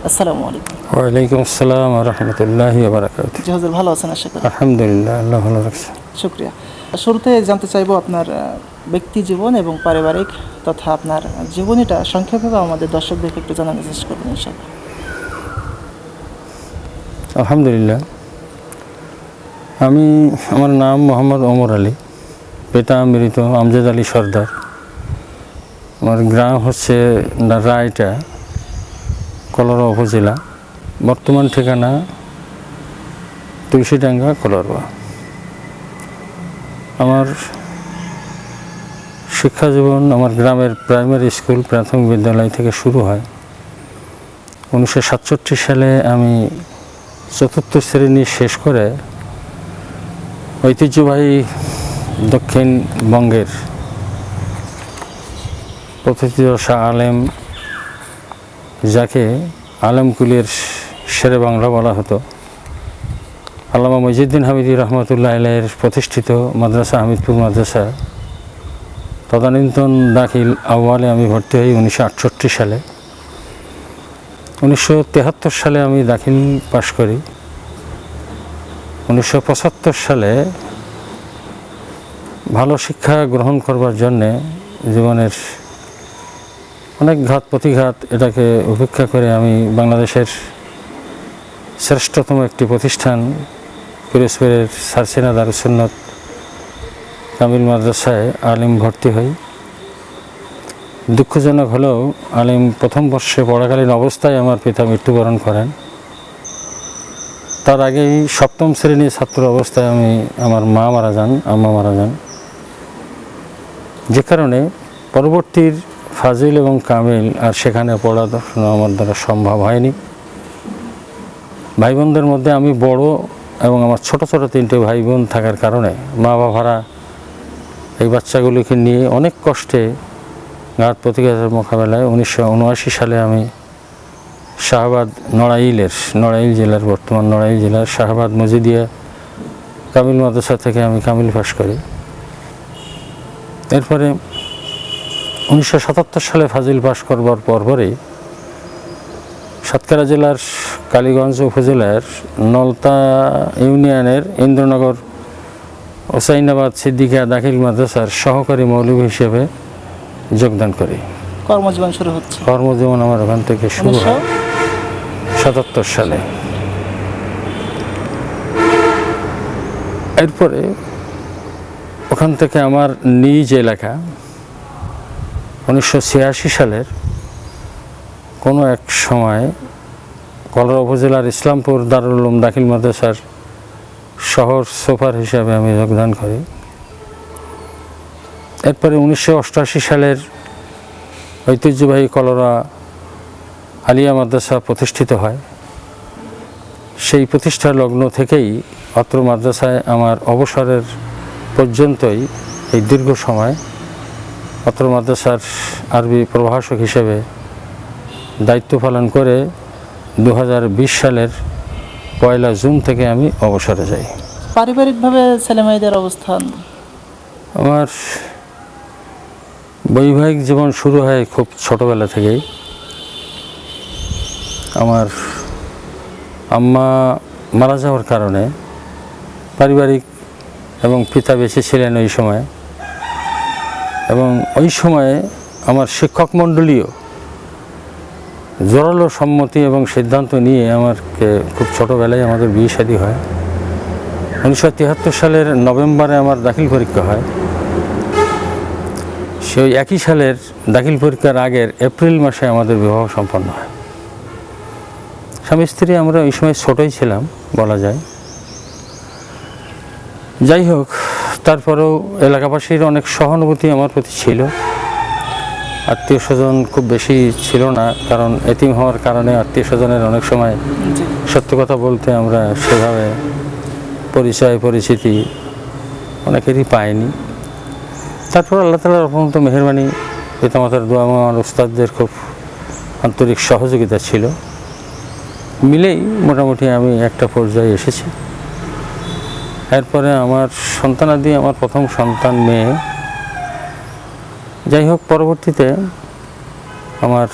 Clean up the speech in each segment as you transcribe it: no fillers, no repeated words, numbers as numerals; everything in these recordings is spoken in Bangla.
আসসালামু আলাইকুম। ওয়ালাইকুম আসসালাম ওয়া রাহমাতুল্লাহি ওয়া বারাকাতুহু। জি হুজুর, ভালো আছেন আশা করি? আলহামদুলিল্লাহ, আল্লাহ ভালো রাখছে। শুকরিয়া। শুরুতে জানতে চাইবো আপনার ব্যক্তি জীবন এবং পারিবারিক তথা আপনার জীবনীটা সংক্ষেপে আমাদের দর্শকদেরকে একটু জানানোর চেষ্টা করবেন ইনশাআল্লাহ। আলহামদুলিল্লাহ, আমার নাম মোহাম্মদ ওমর আলী, পিতা মৃত আমজাদ আলী সর্দার। আমার গ্রাম হচ্ছে রায়টা, কলরা উপজেলা। বর্তমান ঠিকানা তুলসীডাঙ্গা, কলরবা। আমার শিক্ষা জীবন আমার গ্রামের প্রাইমারি স্কুল প্রাথমিক বিদ্যালয় থেকে শুরু হয়। 1967 সালে আমি চতুর্থ শ্রেণী শেষ করে ঐতিহ্যবাহী দক্ষিণবঙ্গের প্রথিতযশা আলেম, যাকে আলেমকুলের শেরে বাংলা বলা হতো, আল্লামা মঈজউদ্দিন হামিদী রহমতুল্লাহ আলাইহির প্রতিষ্ঠিত মাদ্রাসা হামিদপুর মাদ্রাসা তদানীন্তন দাখিল আউয়ালে আমি ভর্তি হই 1968 সালে। 1973 সালে আমি দাখিল পাশ করি। 1975 সালে ভালো শিক্ষা গ্রহণ করবার জন্যে জীবনের অনেক ঘাত প্রতিঘাত এটাকে উপেক্ষা করে আমি বাংলাদেশের শ্রেষ্ঠতম একটি প্রতিষ্ঠান পিরোজপুরের সারসিনা দারুস সুন্নাত কামিল মাদ্রাসায় আলিম ভর্তি হই। দুঃখজনক হলেও আলিম প্রথম বর্ষে পড়াকালীন অবস্থায় আমার পিতা মৃত্যুবরণ করেন। তার আগেই সপ্তম শ্রেণীর ছাত্র অবস্থায় আমার মা মারা যান, আম্মা মারা যান, যে কারণে পরবর্তীর ফাজিল এবং কামিল আর সেখানে পড়াশোনা আমার দ্বারা সম্ভব হয়নি। ভাই বোনদের মধ্যে আমি বড় এবং আমার ছোট ছোট 3টে ভাই বোন থাকার কারণে মা বাবারা এই বাচ্চাগুলিকে নিয়ে অনেক কষ্টে ঘাত প্রতিঘাতের মোকাবেলায় 1979 সালে আমি শাহবাদ নড়াইল জেলার বর্তমান নড়াইল জেলার শাহবাদ মজিদিয়া কামিল মাদ্রাসা থেকে আমি কামিল পাশ করি। এরপরে 1977 সালে ফাজিল পাশ করবার পরপরই সাতক্ষীরা জেলার কালীগঞ্জ উপজেলার নলতা ইউনিয়নের ইন্দ্রনগর ওসাইনাবাদ সিদ্দিকা দাখিল মাদ্রাসার সহকারী মৌলভী হিসেবে যোগদান করি। কর্মজীবন আমার ওখান থেকে শুরু হয় 77 সালে। এরপরে ওখান থেকে আমার নিজ এলাকা 1986 সালের কোনো এক সময় কলরা উপজেলার ইসলামপুর দারুল উলুম দাখিল মাদ্রাসার শহর সুপার হিসাবে আমি যোগদান করি। এরপরে 1988 সালের ঐতিহ্যবাহী কলরা আলিয়া মাদ্রাসা প্রতিষ্ঠিত হয়। সেই প্রতিষ্ঠার লগ্ন থেকেই অত্র মাদ্রাসায় আমার অবসরের পর্যন্তই এই দীর্ঘ সময় অত্র মাদ্রাসার আরবি প্রভাষক হিসেবে দায়িত্ব পালন করে 2020 সালের 1 জুন থেকে আমি অবসরে যাই। পারিবারিকভাবে ছেলেমেয়েদের অবস্থান? আমার বৈবাহিক জীবন শুরু হয় খুব ছোটবেলা থেকেই। আমার আম্মা মারা যাওয়ার কারণে পারিবারিক এবং পিতা বেঁচে ছিলেন ওই সময়, এবং ওই সময়ে আমার শিক্ষক মণ্ডলীও জোরালো সম্মতি এবং সিদ্ধান্ত নিয়ে আমাকে খুব ছোটোবেলায় আমাদের বিয়ে শাদী হয়। 1973 সালের নভেম্বরে আমার দাখিল পরীক্ষা হয়। সেই একই সালের দাখিল পরীক্ষার আগের এপ্রিল মাসে আমাদের বিবাহ সম্পন্ন হয়। স্বামী স্ত্রী আমরা ওই সময় ছোটই ছিলাম বলা যায়। যাই হোক, তারপরেও এলাকাবাসীর অনেক সহানুভূতি আমার প্রতি ছিল। আত্মীয় স্বজন খুব বেশি ছিল না, কারণ এতিম হওয়ার কারণে আত্মীয় স্বজনের অনেক সময় সত্য কথা বলতে আমরা সেভাবে পরিচিতি অনেকেরই পাইনি। তারপর আল্লাহ তাআলার অপরন্ত মেহেরবানি, পিতামাতার দোয়া, আমার ওস্তাদদের খুব আন্তরিক সহযোগিতা ছিল, মিলেই মোটামুটি আমি একটা পর্যায়ে এসেছি। এরপরে আমার সন্তানাদি, আমার প্রথম সন্তান মেয়ে। যাই হোক, পরবর্তীতে আমার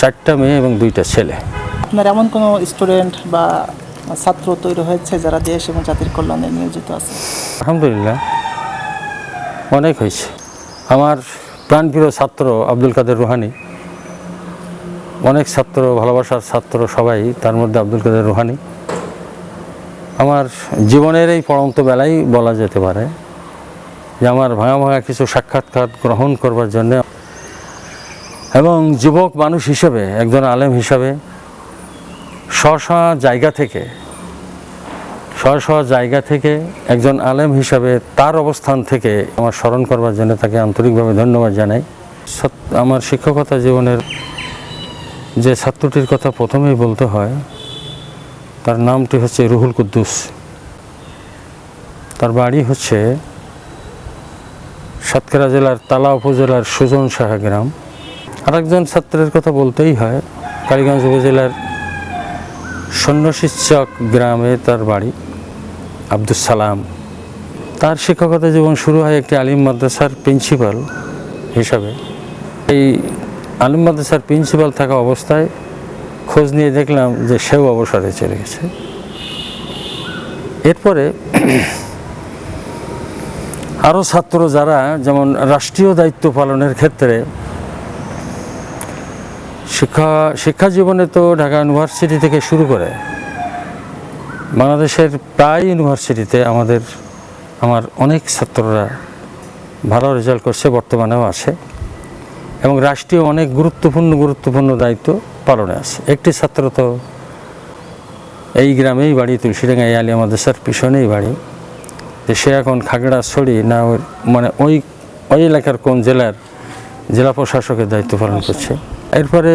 4টা মেয়ে এবং 2টা ছেলে। আপনার এমন কোনো স্টুডেন্ট বা ছাত্র তৈরি হয়েছে যারা দেশ এবং জাতির কল্যাণে নিয়োজিত আছে? আলহামদুলিল্লাহ অনেক হয়েছে। আমার প্রাণপ্রিয় ছাত্র আব্দুল কাদের রুহানি, অনেক ছাত্র, ভালোবাসার ছাত্র সবাই, তার মধ্যে আব্দুল কাদের রুহানি আমার জীবনের এই পড়ন্ত বেলায় বলা যেতে পারে যে আমার ভাঙা ভাঙা কিছু সাক্ষাৎকার গ্রহণ করবার জন্য এবং যুবক মানুষ হিসেবে, একজন আলেম হিসাবে স্ব জায়গা থেকে একজন আলেম হিসাবে তার অবস্থান থেকে আমার স্মরণ করবার জন্য তাকে আন্তরিকভাবে ধন্যবাদ জানাই। আমার শিক্ষকতা জীবনের যে ছাত্রটির কথা প্রথমেই বলতে হয়, তার নামটি হচ্ছে রুহুল কুদ্দুস। তার বাড়ি হচ্ছে সাতক্ষীরা জেলার তালা উপজেলার সুজন সাহা গ্রাম। আরেকজন ছাত্রের কথা বলতেই হয়, কালীগঞ্জ উপজেলার সন্ন্যাসীচক গ্রামে তার বাড়ি, আব্দুস সালাম। তার শিক্ষকতা জীবন শুরু হয় একটি আলিম মাদ্রাসার প্রিন্সিপাল হিসাবে। এই আলিম মাদ্রাসার প্রিন্সিপাল থাকা অবস্থায় খোঁজ নিয়ে দেখলাম যে সেও অবসরে চলে গেছে। এরপরে আরও ছাত্র যারা যেমন রাষ্ট্রীয় দায়িত্ব পালনের ক্ষেত্রে শিক্ষা জীবনে তো ঢাকা ইউনিভার্সিটি থেকে শুরু করে বাংলাদেশের প্রায় ইউনিভার্সিটিতে আমার অনেক ছাত্ররা ভালো রেজাল্ট করছে, বর্তমানেও আছে এবং রাষ্ট্রীয় অনেক গুরুত্বপূর্ণ দায়িত্ব পালনে আছে। একটি ছাত্র তো এই গ্রামেই বাড়ি, তুলসীডাঙ্গা এই আলিয়া মাদ্রাসার পিছনেই বাড়ি, যে সে এখন খাগড়াছড়ি না মানে ওই এলাকার কোন জেলা প্রশাসকের দায়িত্ব পালন করছে। এরপরে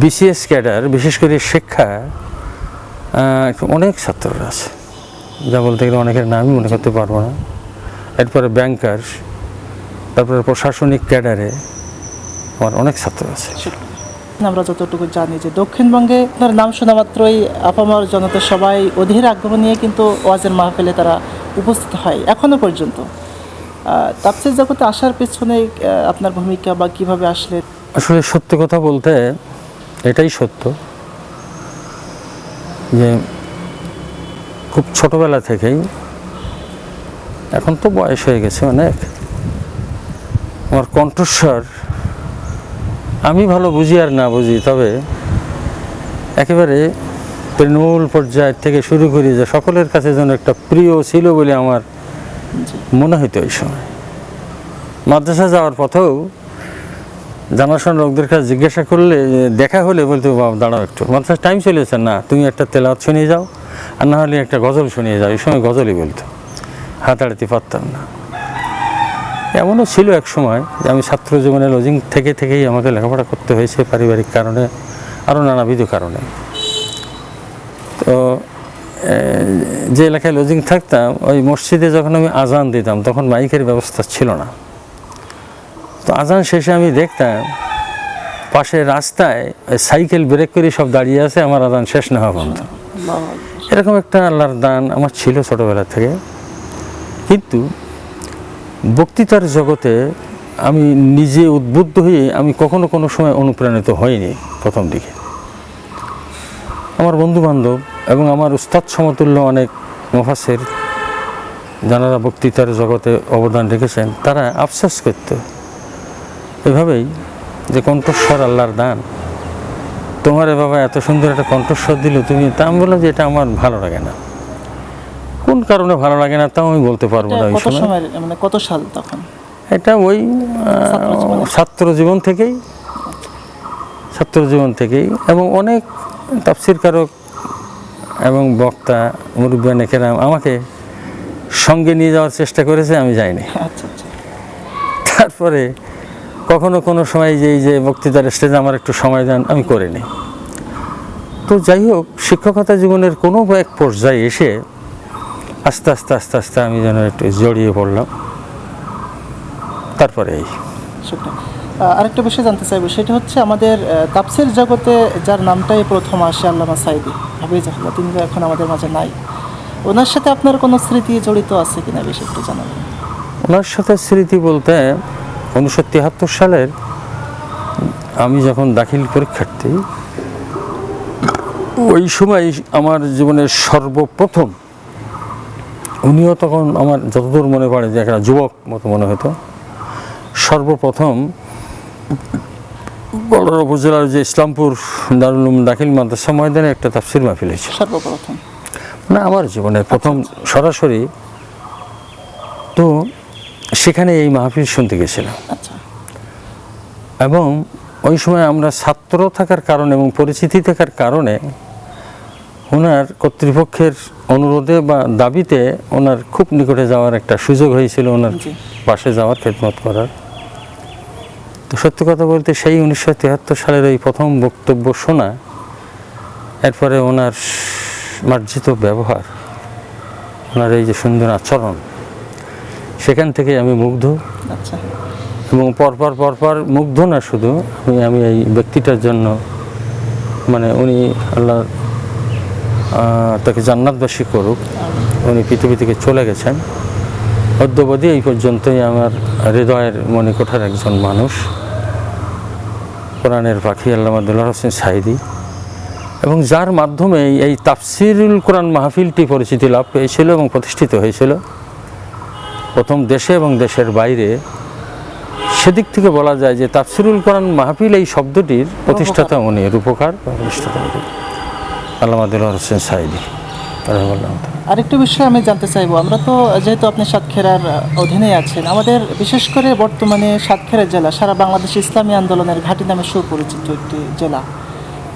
বিসিএস ক্যাডার, বিশেষ করে শিক্ষা অনেক ছাত্ররা আছে, যা বলতে গেলে অনেকের নামই মনে করতে পারবো না। এরপরে ব্যাংকার, তারপরে প্রশাসনিক ক্যাডারে আমার অনেক ছাত্র আছে। আমরা যতটুকু জানি যে দক্ষিণবঙ্গে আপনার নাম শোনা মাত্রই আপামর জনতা সবাই অধীর আগ্রহ নিয়ে কিন্তু ওয়াজের মাহফিলে তারা উপস্থিত হয় এখনো পর্যন্ত। তাফসীর জগতে আসার পেছনে আপনার ভূমিকা বা কিভাবে আসলে? আসলে সত্য কথা বলতে এটাই সত্য যে খুব ছোটবেলা থেকেই, এখন তো বয়স হয়ে গেছে অনেক, আমার কণ্ঠস্বর আমি ভালো বুঝি আর না বুঝি, তবে একেবারে তৃণমূল পর্যায় থেকে শুরু করি যে সকলের কাছে যেন একটা প্রিয় ছিল বলে আমার মনে হইতো। ওই সময় মাদ্রাসা যাওয়ার পথেও জানাশোনা লোকদের কাছে জিজ্ঞাসা করলে, দেখা হলে বলতে, বাবা দাঁড়াও একটু, মাদ্রাসার টাইম চলেছে, না তুমি একটা তেলাওয়াত শুনিয়ে যাও, আর না হলে একটা গজল শুনিয়ে যাও। এই সময় গজলই বলতো, হাতাড়িতে পারতাম না। এমনও ছিল এক সময় যে আমি ছাত্র জীবনে লজিং থেকেই আমাকে লেখাপড়া করতে হয়েছে, পারিবারিক কারণে, আরও নানাবিধ কারণে। তো যে এলাকায় লজিং থাকতাম, ওই মসজিদে যখন আমি আজান দিতাম তখন মাইকের ব্যবস্থা ছিল না। তো আজান শেষে আমি দেখতাম পাশে রাস্তায় সাইকেল ব্রেক করে সব দাঁড়িয়ে আছে আমার আজান শেষ না হওয়া পর্যন্ত। এরকম একটা আল্লাহর দান আমার ছিল ছোটোবেলা থেকে। কিন্তু বক্তৃতার জগতে আমি নিজে উদ্বুদ্ধ হয়ে আমি কখনো কোনো সময় অনুপ্রাণিত হইনি। প্রথম দিকে আমার বন্ধুবান্ধব এবং আমার উস্তাদ সমতুল্য অনেক মুফাসসির যারা বক্তৃতার জগতে অবদান রেখেছেন, তারা আফসোস করত এভাবেই যে কণ্ঠস্বর আল্লাহর দান, তোমার বাবা এত সুন্দর একটা কণ্ঠস্বর দিল তুমি, তা আমি বললাম যে এটা আমার ভালো লাগে না। কোন কারণে ভালো লাগে না তাও আমি বলতে পারবো না। মানে কত সাল তখন? এটা ওই ছাত্র জীবন থেকেই এবং অনেক তাফসীরকারক এবং বক্তা মুরব্বিয়ান কেরাম আমাকে সঙ্গে নিয়ে যাওয়ার চেষ্টা করেছে, আমি যাইনি। তারপরে কখনো কোনো সময় যে বক্তৃতার স্টেজে আমার একটু সময় দেন, আমি করিনি। তো যাই হোক, শিক্ষকতা জীবনের কোনো এক পর্যায়ে এসে আস্তে আস্তে আমি যেন একটু জড়িয়ে পড়লাম। তারপরে আরেকটা বিষয় জানতে চাইবো, সেটা হচ্ছে আমাদের তাফসীর জগতে যার নামটাই প্রথম আসে, আল্লামা সাঈদী হাফিজাহুল্লাহ, তিনি তো এখন আমাদের মাঝে নাই। ওনার সাথে আপনার কোনো স্মৃতি জড়িত আছে কিনা বেশি একটু জানাবেন? ওনার সাথে স্মৃতি বলতে 1973 সালের আমি যখন দাখিল পরীক্ষার্থী, ওই সময় আমার জীবনের সর্বপ্রথম, উনিও তখন আমার যতদূর মনে পড়ে যে একটা যুবক মতো মনে হতো, সর্বপ্রথম বড় উপজেলার যে ইসলামপুর দারুল উলুম দাখিল মাদ্রাসা ময়দানে একটা তাফসির মাহফিল হয়েছে। সর্বপ্রথম মানে আমার জীবনের প্রথম সরাসরি। তো সেখানে এই মাহফিল শুনতে গেছিলাম। আচ্ছা, এবং ওই সময় আমরা ছাত্র থাকার কারণে এবং পরিচিতি থাকার কারণে ওনার কর্তৃপক্ষের অনুরোধে বা দাবিতে ওনার খুব নিকটে যাওয়ার একটা সুযোগ হয়েছিল, ওনার জি। পাশে যাওয়ার, খেদমত করার। তো সত্যি কথা বলতে সেই 1973 সালের এই প্রথম বক্তব্য শোনা, এরপরে ওনার মার্জিত ব্যবহার, ওনার এই যে সুন্দর আচরণ, সেখান থেকে আমি মুগ্ধ। আচ্ছা, এবং পরপর মুগ্ধ না শুধু, আমি এই ব্যক্তিটার জন্য, মানে উনি আল্লাহ তাকে জান্নাতবাসী করুক, উনি পৃথিবী থেকে চলে গেছেন, অদ্যবধি এই পর্যন্তই আমার হৃদয়ের মণিকোঠার একজন মানুষ, কোরআনের পাখি আল্লামা দেলোয়ার হোসেন সাঈদী, এবং যার মাধ্যমে এই তাফসিরুল কোরআন মাহফিলটি পরিচিতি লাভ পেয়েছিল এবং প্রতিষ্ঠিত হয়েছিল প্রথম দেশে এবং দেশের বাইরে। সেদিক থেকে বলা যায় যে তাফসিরুল কোরআন মাহফিল এই শব্দটির প্রতিষ্ঠাতা উনি, রূপকার প্রতিষ্ঠাতা আল্লামা দেলোয়ার হোসেন সাঈদী রাহিমাহুল্লাহ। আরেকটু বিষয় আমি জানতে চাইবো, আমরা তো যেহেতু আপনি সাতক্ষীরার অধীনে আছেন, আমাদের বিশেষ করে বর্তমানে সাতক্ষীরা জেলা সারা বাংলাদেশ ইসলামী আন্দোলনের ঘাঁটি নামে সুপরিচিত একটি জেলা।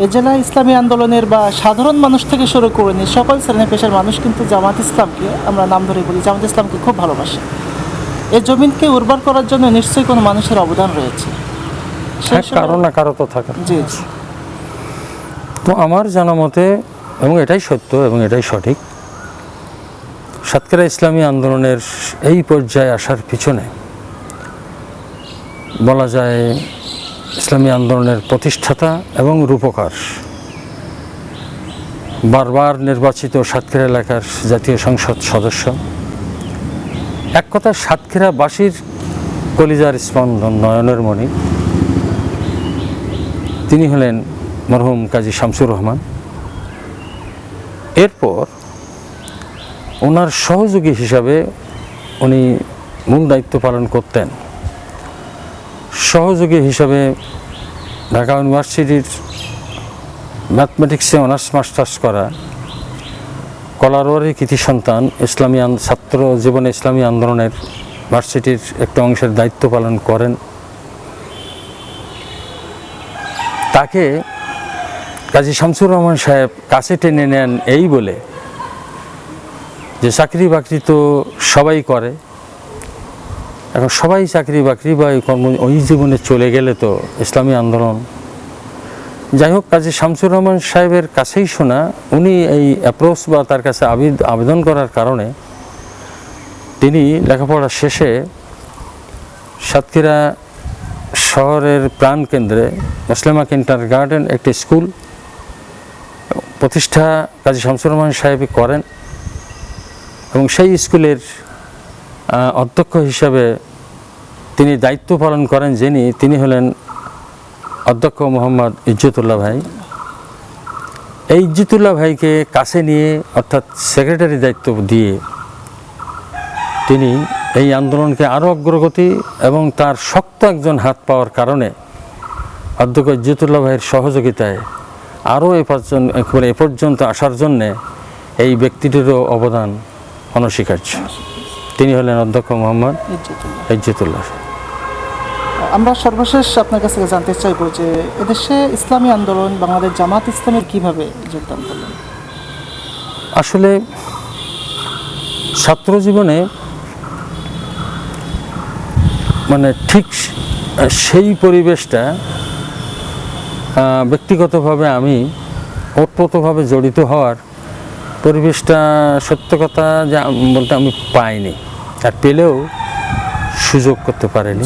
এই জেলায় ইসলামী আন্দোলনের বা সাধারণ মানুষ থেকে শুরু করে নিয়ে সকল শ্রেণী পেশার মানুষ কিন্তু জামাত ইসলামকে, আমরা নাম ধরে বলি, জামাত ইসলামকে খুব ভালোবাসে। এই জমিনকে উর্বর করার জন্য নিশ্চয়ই কোনো মানুষের অবদান রয়েছে। সেই সময়- কারো না কারো তো থাকে। জি জি, তো আমার জানা মতে, এবং এটাই সত্য এবং এটাই সঠিক, সাতক্ষীরা ইসলামী আন্দোলনের এই পর্যায়ে আসার পিছনে বলা যায় ইসলামী আন্দোলনের প্রতিষ্ঠাতা এবং রূপকার, বারবার নির্বাচিত সাতক্ষীরা এলাকার জাতীয় সংসদ সদস্য, এক কথা সাতক্ষীরাবাসীর কলিজার স্পন্দন, নয়নের মণি, তিনি হলেন মরহুম কাজী শামসুর রহমান। এরপর ওনার সহযোগী হিসাবে উনি মূল দায়িত্ব পালন করতেন। সহযোগী হিসাবে ঢাকা ইউনিভার্সিটির ম্যাথমেটিক্সে অনার্স মাস্টার্স করা কলারোয়ারি কৃতি সন্তান, ইসলামী ছাত্র জীবনে ইসলামী আন্দোলনের ভার্সিটির একটা অংশের দায়িত্ব পালন করেন। তাকে কাজী শামসুর রহমান সাহেব কাছে টেনে নেন এই বলে যে চাকরি বাকরি তো সবাই করে, এখন সবাই চাকরি বাকরি বা ওই জীবনে চলে গেলে তো ইসলামী আন্দোলন। যাই হোক, কাজী শামসুর রহমান সাহেবের কাছেই শোনা, উনি এই অ্যাপ্রোচ বা তার কাছে আবেদন করার কারণে তিনি লেখাপড়া শেষে সাতক্ষীরা শহরের প্রাণকেন্দ্রে মুসলিমা কিন্ডারগার্টেন একটি স্কুল প্রতিষ্ঠা কাজী শামসুর রহমান সাহেবই করেন, এবং সেই স্কুলের অধ্যক্ষ হিসাবে তিনি দায়িত্ব পালন করেন তিনি হলেন অধ্যক্ষ মোহাম্মদ ইজ্জতুল্লাহ ভাই। এই ইজ্জতুল্লাহ ভাইকে কাছে নিয়ে, অর্থাৎ সেক্রেটারি দায়িত্ব দিয়ে, তিনি এই আন্দোলনকে আরও অগ্রগতি এবং তার শক্ত একজন হাত পাওয়ার কারণে অধ্যক্ষ ইজ্জতুল্লাহ ভাইয়ের সহযোগিতায় আরও এ পর্যন্ত আসার জন্যে এই ব্যক্তিটিরও অবদান অনস্বীকার্য। তিনি হলেন অধ্যক্ষ মোহাম্মদ ইজ্জতুল্লাহ। আমরা সর্বশেষ আপনার কাছে জানতে চাইবো যে এদেশে ইসলামী আন্দোলন, বাংলাদেশ জামাত ইসলামের কিভাবে যোগদান করলেন? আসলে ছাত্র জীবনে মানে ঠিক সেই পরিবেশটা ব্যক্তিগতভাবে আমি ওতপ্রোতভাবে জড়িত হওয়ার পরিবেশটা সত্য কথা যা বলতে আমি পাইনি, আর পেলেও সুযোগ করতে পারিনি।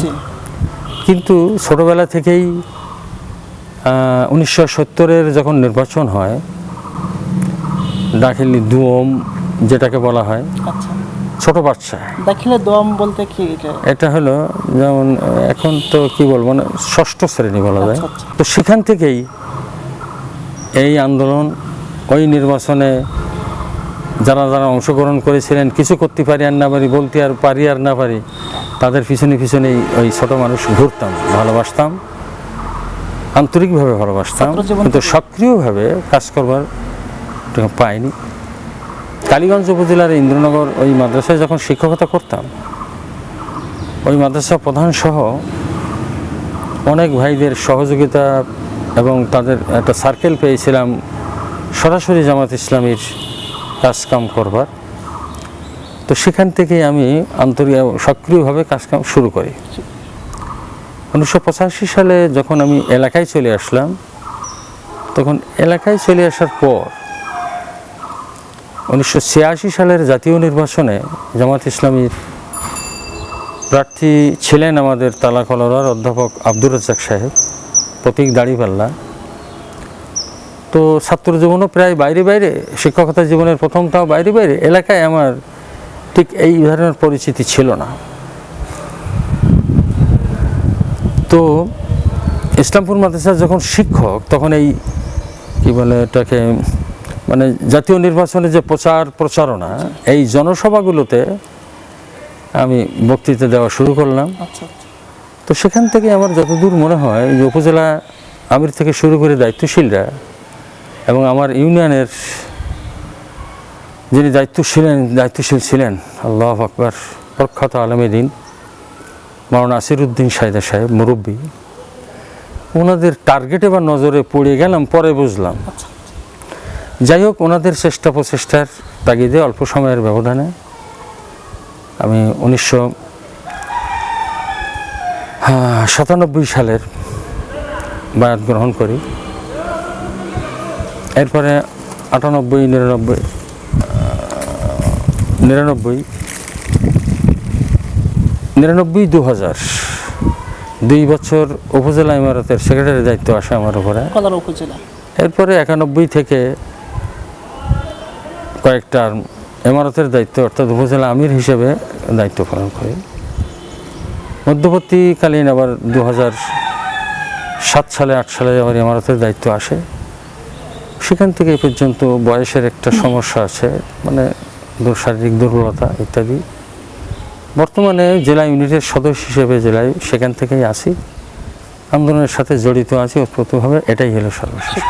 কিন্তু ছোটোবেলা থেকেই 1970-এর যখন নির্বাচন হয়, দাখিলি দুয়ম যেটাকে বলা হয়, আচ্ছা, ছোট বাচ্চা দাখিলে দোয়াম বলতে কি? এটা হলো যেমন এখন তো কি বলবো না, ষষ্ঠ শ্রেণী বলা যায়। আচ্ছা, আচ্ছা। তো সেখান থেকেই এই আন্দোলন ওই নির্বাচনে যারা যারা অংশগ্রহণ করেছিলেন, কিছু করতে পারি আর না পারি, বলতে আর পারি আর না পারি, তাদের পিছনে পিছনেই ওই ছোট মানুষ ঘুরতাম, ভালোবাসতাম, আন্তরিকভাবে ভালোবাসতাম, ছাত্রজীবন কিন্তু সক্রিয়ভাবে কাজ করবার পাইনি। কালীগঞ্জ উপজেলার ইন্দ্রনগর ওই মাদ্রাসায় যখন শিক্ষকতা করতাম, ওই মাদ্রাসা প্রধান সহ অনেক ভাইদের সহযোগিতা এবং তাদের একটা সার্কেল পেয়েছিলাম সরাসরি জামাত ইসলামীর কাজকাম করবার। তো সেখান থেকে আমি সক্রিয়ভাবে কাজকাম শুরু করি। 1985 সালে যখন আমি এলাকায় চলে আসলাম, তখন এলাকায় চলে আসার পর 1986 সালের জাতীয় নির্বাচনে জামাত ইসলামীর প্রার্থী ছিলেন আমাদের তালাকলরার অধ্যাপক আব্দুর রাজ্জাক সাহেব, প্রতীক দাড়িপাল্লা। তো ছাত্র জীবনও প্রায় বাইরে বাইরে, শিক্ষকতা জীবনের প্রথমটাও বাইরে বাইরে, এলাকায় আমার ঠিক এই ধরনের পরিচিতি ছিল না। তো ইসলামপুর মাদ্রাসার যখন শিক্ষক, তখন এই কি বলে এটাকে, মানে জাতীয় নির্বাচনে যে প্রচারণা, এই জনসভাগুলোতে আমি বক্তৃতা দেওয়া শুরু করলাম। আচ্ছা, তো সেখান থেকে আমার যতদূর মনে হয় যে উপজেলা আমির থেকে শুরু করে দায়িত্বশীলরা এবং আমার ইউনিয়নের যিনি দায়িত্বশীল ছিলেন, আল্লাহু আকবার, প্রখ্যাত আলেমে দ্বীন মাওলানা আসিরউদ্দিন সাইদা সাহেব মুরব্বী, ওনাদের টার্গেটে বা নজরে পড়ে গেলাম, পরে বুঝলাম। আচ্ছা। যাই হোক, ওনাদের চেষ্টা প্রচেষ্টার তাগিদে অল্প সময়ের ব্যবধানে আমি 1997 সালের বায়াত গ্রহণ করি। এরপরে 98, 99, 2000 2 বছর উপজেলা ইমারতের সেক্রেটারির দায়িত্ব আসে আমার উপরে। কলার উপজেলা। এরপরে 91 থেকে কয়েকটা ইমারতের দায়িত্ব, অর্থাৎ উপজেলা আমির হিসেবে দায়িত্ব পালন করি। মধ্যবর্তীকালীন আবার 2007 সালে 8 সালে আবার ইমারতের দায়িত্ব আসে। সেখান থেকে এই পর্যন্ত বয়সের একটা সমস্যা আছে, মানে শারীরিক দুর্বলতা ইত্যাদি। বর্তমানে জেলা ইউনিটের সদস্য হিসেবে জেলায় সেখান থেকেই আসি, আন্দোলনের সাথে জড়িত আছি ওতপ্রোতভাবে। এটাই হলো সর্বশেষ।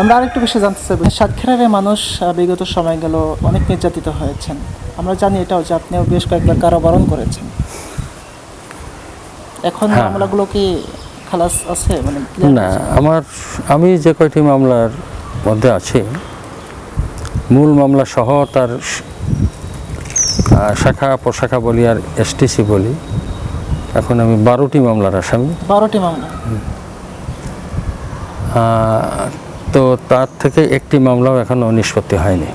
আমরা আরেকটু বেশি জানতে চাইব, সাতক্ষীরার মানুষ বিগত সময় গেল অনেক নির্যাতিত হয়েছেন। আমরা জানি এটাও যে আপনিও বেশ কয়েকবার কারাবরণ করেছেন। এখন মামলাগুলো কি খালাস আছে, মানে না, আমি যে কয়টি মামলার মধ্যে আছি, মূল মামলা সহ তার শাখা প্রশাখা বলি আর এসটিসি বলি, এখন আমি 12টি মামলার আসামি। 12টি মামলা। তো তার থেকে একটি মামলাও এখনো নিষ্পত্তি হয়নি।